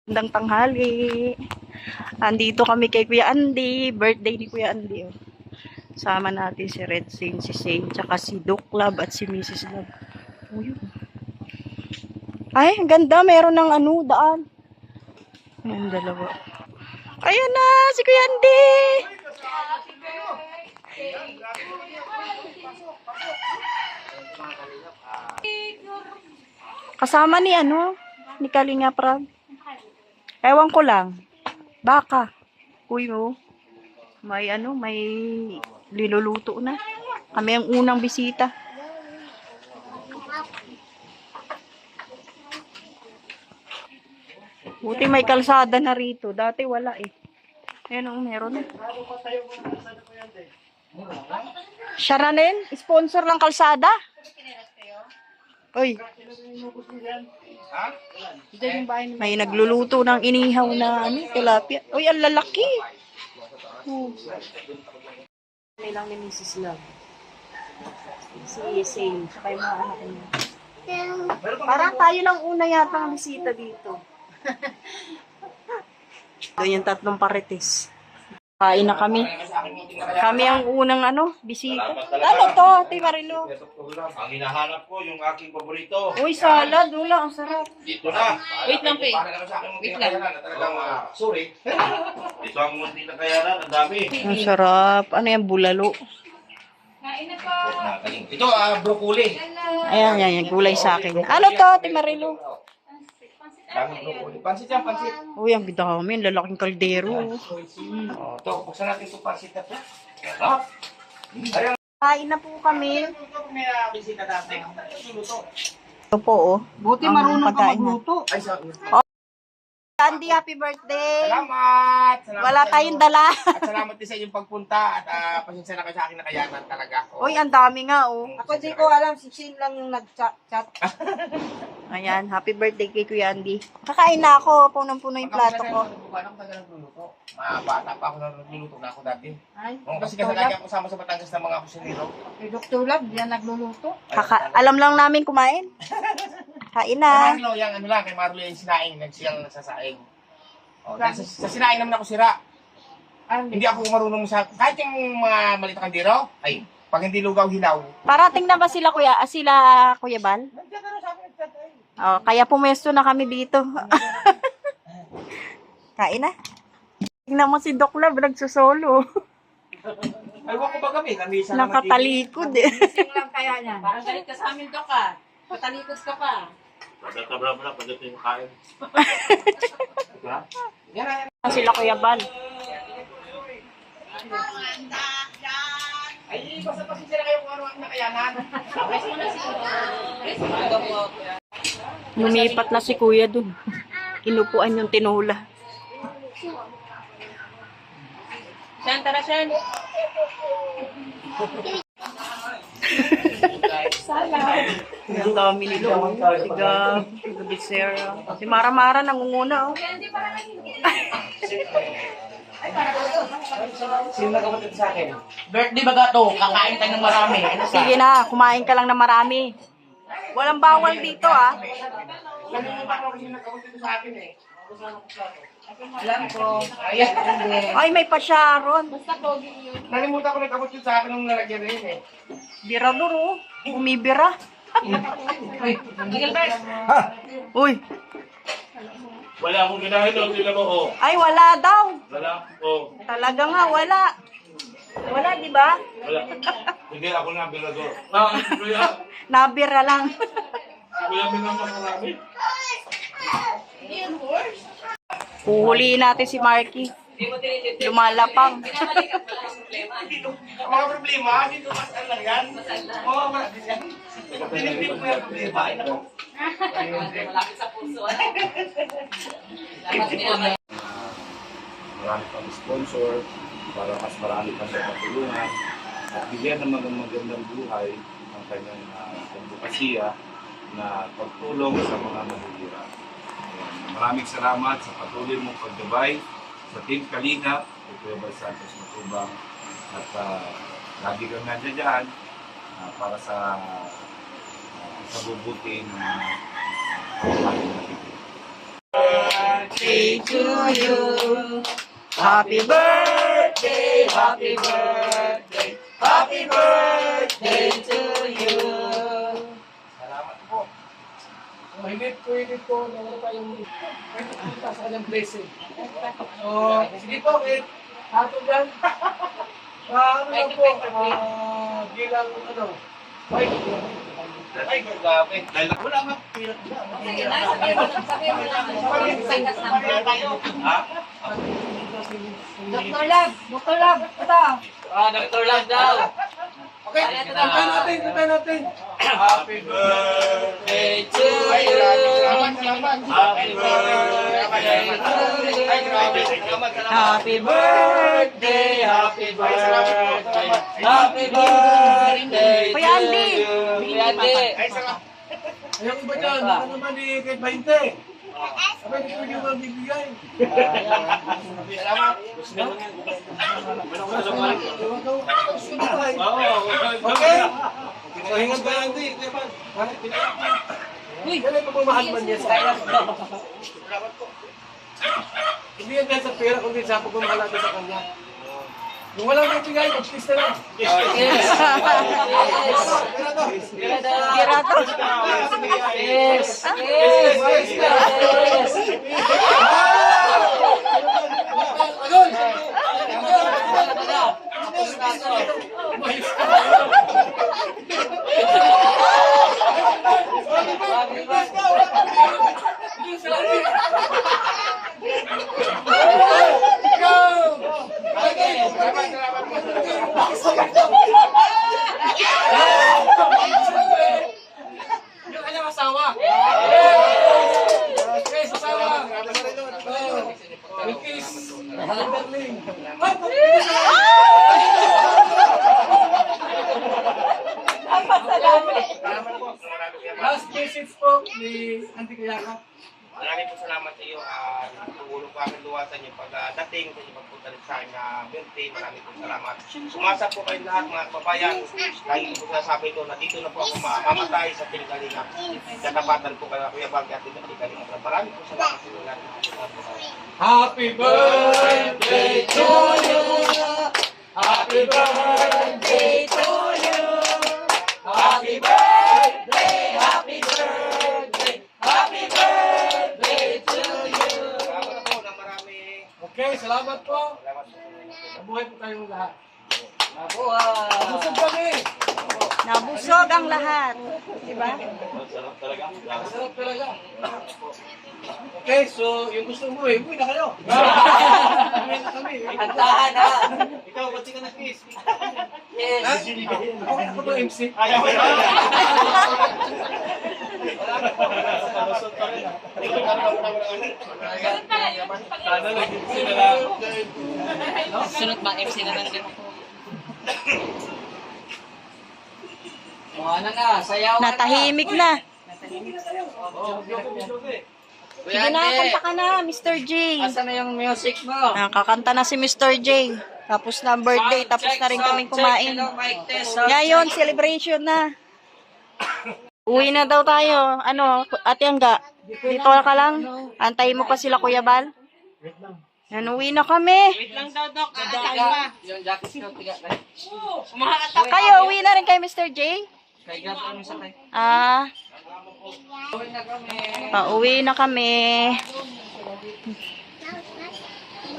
Magandang tanghali. Andito kami kay Kuya Andy. Birthday ni Kuya Andy. Oh. Sama natin si Red Sing, si Sing, tsaka si Duke Love at si Mrs. Love. Oh, yun. Ay, ang ganda. Meron ng daan. Ayan, dalawa. Ayan na, si Kuya Andy. Kasama ni ni Kalinga Prab. Ewan ko lang. Baka. Uy, oh. May may liluluto na. Kami ang unang bisita. Buti may kalsada na rito. Dati wala eh. Ayan meron na. Siya na rin? Sponsor ng kalsada? Uy. May nagluluto ng inihaw na tilapia. Uy, ang lalaki. May lang ni Mrs. Love. Si Sing. Saka yung mga anak niya. Parang tayo lang una yata ang bisita dito. Doon yung tatlong parites. Kain na kami. Kami ang unang bisita. Ano to, Ate Marilo? Ang hinahanap ko, yung aking paborito. Uy, salad. Wala, ang sarap. Dito na. Wait lang, Pei. Wait lang. Talagang, sorry. Dito ang munti na kayanan. Ang dami. Ang sarap. Ano yan, bulalo? Ito, broccoli. Ayan, yan. Gulay sa akin. Ano to, Ate Marilo? Daming broccoli. Pansit yan, pansit. Uy, ang dami. Lalaking kaldero. Ito, buksan natin ito pansit na ito. Ayan. Kain na po kami. May bisita natin. Ito po, oh. Buti Ang marunong ka pagkain na. magluto. Ay, sorry. Andy, happy birthday. Salamat! Wala tayong dala. At salamat din sa inyong pagpunta at pasensya na kayo sa akin na kayanan talaga. Uy, ang dami nga, oh. Ako di ko alam, si Shin lang yung nag-chat. Ayan, happy birthday kay Kuya Andy. Kakain na ako. Punong-puno yung plato ko. Paano tagal nagluluto? Bata pa ako nagluluto na ako dati. Ay, Kasi lagi ako kasama sa Batangas ng mga kusinero. si Dr. Love, yan nagluluto. Alam lang namin kumain. Kain Kay na. Marlo, yung kay Marlo yung sinaing, nagsiyang nagsasaing. Dahil sa sinaing naman ako sira. Hindi ako marunong sa, kahit yung mga maliit na kandiro, ay, pag hindi lugaw, hilaw. Parating na ba sila Kuya Bal? Nandiyan ka na sa akin nagtatay. Oh, kaya pumesto na kami dito. Kain na. Tingnan mo si Doc Love, nagsusolo. Ay, wako ba kami? Lamisa naman Nakatalikod eh. Sing lang kaya niyan. Parang galit ka sa amin, Dok, ah. Patalikos ka pa. Pagkatabla mo na, pagdating yung kain. Diba? Yan. Sila Kuya Bal. Ay, basta pasensya na kayo kung ano ang nakayanan. Lumipat na si Kuya dun. Inupuan yung tinula. Shan, tara, Shan. Ang dami nila. Si Gab, si Gabicera. Si Mara nangunguna. Oh. Sino nagkapatid sa akin? Birthday ba to? Kakain tayo ng marami. Ano sa? Sige na, kumain ka lang na marami. Walang bawal dito ah. Sino nagkapatid sa akin eh? Alam ko. Ayan. Ay, may pa-Sharon. Nalimutan ko nagkapatid sa akin nung nalagyan rin eh. Birador oh. Umibira. Gilbert. Uy. Wala akong ginahin doon, tingnan mo oh. Ay, wala daw. Wala, oh. Talaga nga, wala. Wala, di ba? Wala. Hindi, ako na, Bilador. Kuya. Nabira lang. Kuya, marami. Puhuliin natin si Marky. Lumalapang. Ang mga problema, dito masal lang yan. Oo, marami yan. Tinipin mo yung problema. Ay, naku. Malapit sa puso. Marami pang sponsor para mas marami pa siya matulungan at bigyan ng mga magandang buhay ang kanyang advokasya na pagtulong sa mga mahihirap. Maraming salamat sa patuloy mong paggabay sa Team Kalinga, Kuya Bal Santos Matubang at lagi kang nandiyan dyan para sa bubuti ng mga birthday to you. Happy birthday, happy birthday, happy birthday to you. Salamat po. Mahigit po, nawala tayong kita sa kanyang blessing. So, sige po, ato dyan. Ano lang po, bilang Ay, grabe. Wala nga pila. Sige na, sabihin mo lang. Pagkas ng Ha? Dr. Lab, Dr. Lab, ito. Dr. Love daw. Okay, tayo natin. Happy birthday to you. Salamat. Happy birthday. Ay, grabe. Salamat. Happy birthday, happy birthday, happy birthday. Kuya Andy. Kuya Andy. Ay, salamat. Ayun iba dyan, baka naman kahit 20. Sabay, hindi ko yung magbibigay. Salamat. Okay? So, hingan ba yan, Andy? Uy, yan ay pagmamahal man yan sa kanya. Hindi yan dahil sa pera, kundi sa pagmamahal natin sa kanya. Kung walang may bigay, mag-kiss na lang. Yes. Girato. Yes. Yes. Yes. Yung kanyang asawa. Okay, asawa. Kiss. Darling. Last message po ni Auntie Kayaka. Maraming po salamat sa iyo. Tumulong po aking luwasan yung pagdating sa inyong pagpunta sa akin na birthday. Maraming po salamat. Umasa po kayo lahat mga kababayan. Dahil po sinasabi ito na dito na po ako mamamatay sa Pilikalina. Katapatan po kayo Kuya Bag at Pilikalina. Maraming po salamat sa inyo lahat. Happy birthday to you. Happy birthday to you. Happy birthday, happy birthday, happy birthday to you. Salamat po na marami. Okay, salamat po. Salamat po. Mabuhay po tayong lahat. Mabuhay. Busog kami. Nabusog ang lahat. Diba? Sarap talaga. Masarap talaga. Okay, so yung gusto mo uwi na kayo. Uwi na kami. Kantahan ha. Ikaw, ba't ka nag-kiss? Yes. Okay, ako ba MC? Ayaw mo na. Sunod ba MC na lang din. Ano na, sayaw ka na. Natahimik na. Kuya Sige na, Andy. kanta ka na, Mr. J. Asa na yung music mo? Kakanta na si Mr. J. Tapos na ang birthday, tapos na rin kaming kumain. Hello, mic test. Sound Ngayon, check. celebration na. Uwi na daw tayo. Ano, Ate Angga? Dito ka lang? Antayin mo pa sila, Kuya Bal? Yan, uwi na kami. Wait lang daw, Doc. Yung jacket ko, tiga. Kayo, uwi na rin kay Mr. J? Kaya gato mo sa kay. Ah, Uwi na kami. pauwi na kami.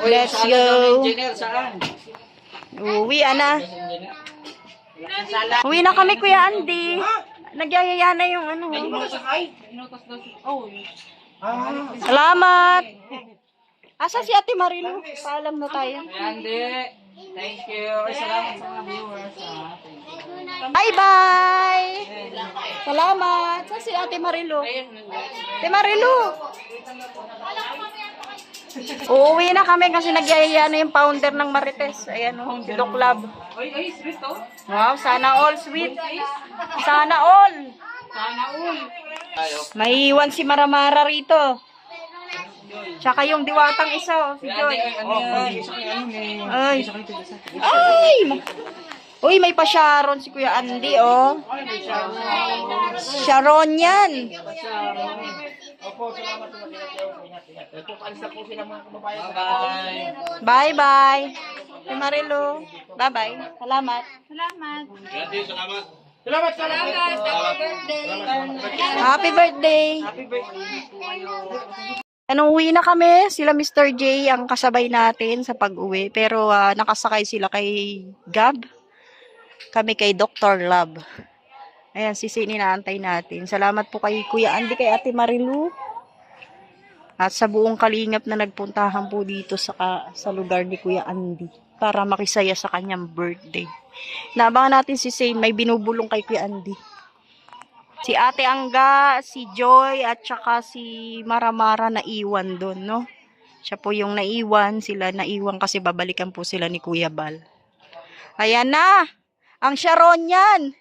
Uy, Let's saan go. ang engineer? Saan? Uwi na. Engineer. Uwi na kami, Kuya Andy. Nagyayaya na yung ano. Oh, Salamat. Asa si Ate Marilu? Paalam na tayo. Andy. Thank you. Salamat sa mga viewers. Bye-bye! Salamat. Sa si Ate Marilu? Ate Marilu! Uuwi na kami kasi nagyayaya na yung founder ng Marites. Ayan o, si Doc Lab. Ay, sweet to. Wow, sana all sweet. Sana all. Sana all. May iwan si Maramara rito. Tsaka yung diwatang isa, oh, si Joy. Ay. Ay! Uy, may pa Sharon si Kuya Andy, oh. Sharon yan. Nagpapaalis na po sila mga kababayan. Bye-bye. Bye-bye. Kay Marilu. Bye-bye. Salamat. Salamat, salamat. Happy birthday. Happy birthday po kayo. Uwi na kami, sila Mr. J ang kasabay natin sa pag-uwi. Pero nakasakay sila kay Gab. Kami kay Dr. Love. Ayan, sisini naantay natin. Salamat po kay Kuya Andy, kay Ate Marilu. At sa buong kalingap na nagpuntahan po dito sa lugar ni Kuya Andy. Para makisaya sa kanyang birthday. Naabangan natin si Zane, may binubulong kay Kuya Andy. Si Ate Angga, si Joy, at saka si Maramara na iwan doon, no? Siya po yung naiwan, sila naiwan kasi babalikan po sila ni Kuya Bal. Ayan na! Ang Sharon yan!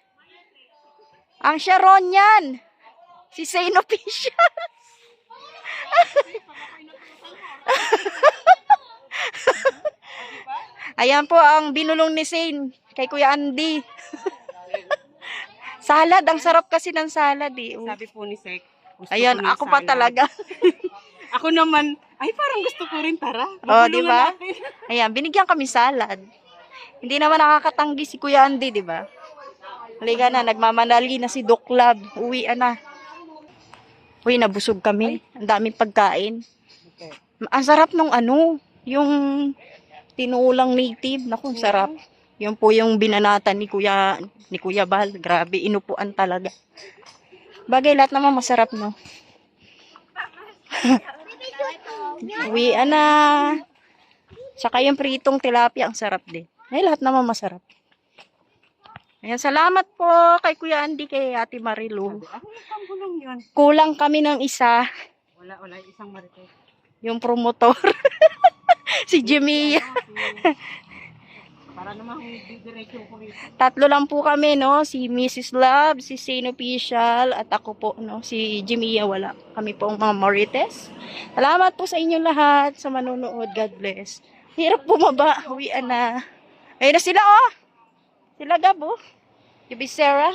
Ang Sharon yan! Si Zane Official! Ayan po ang binulong ni Zane kay Kuya Andy. Salad, ang sarap kasi ng salad eh. Sabi po ni Sek. gusto Ayan, ko ng ako pa salad. talaga. Ako naman, ay parang gusto ko rin, tara. Oh, di Magulungan ba? natin. Ayan, binigyan kami salad. Hindi naman nakakatanggi si Kuya Andy, di ba? Halika na, nagmamanali na si Doc Lab. Uwi na. Uy, nabusog kami. Ang daming pagkain. Ang sarap nung yung tinulang native. Naku, ang sarap. Yun po yung binanatan ni Kuya Bal. Grabe, inupuan talaga. Bagay, lahat naman masarap, no? Uwi na. Saka yung pritong tilapia, ang sarap din. Ay, lahat naman masarap. Ayan, salamat po kay Kuya Andy, kay Ate Marilu. Ako yung pambulong yun. Kulang kami ng isa, Wala, isang marites. yung promotor. Si Jimmy. Para naman didiretso ko rito. Tatlo lang po kami, no? Si Mrs. Love, si Zane Official, at ako po, no? Si Jimmy wala. Kami po ang mga Marites. Salamat po sa inyo lahat sa manonood. God bless. Hirap bumaba. Uwian na. Ayun na sila, oh! Sila Gabo. Si Sarah.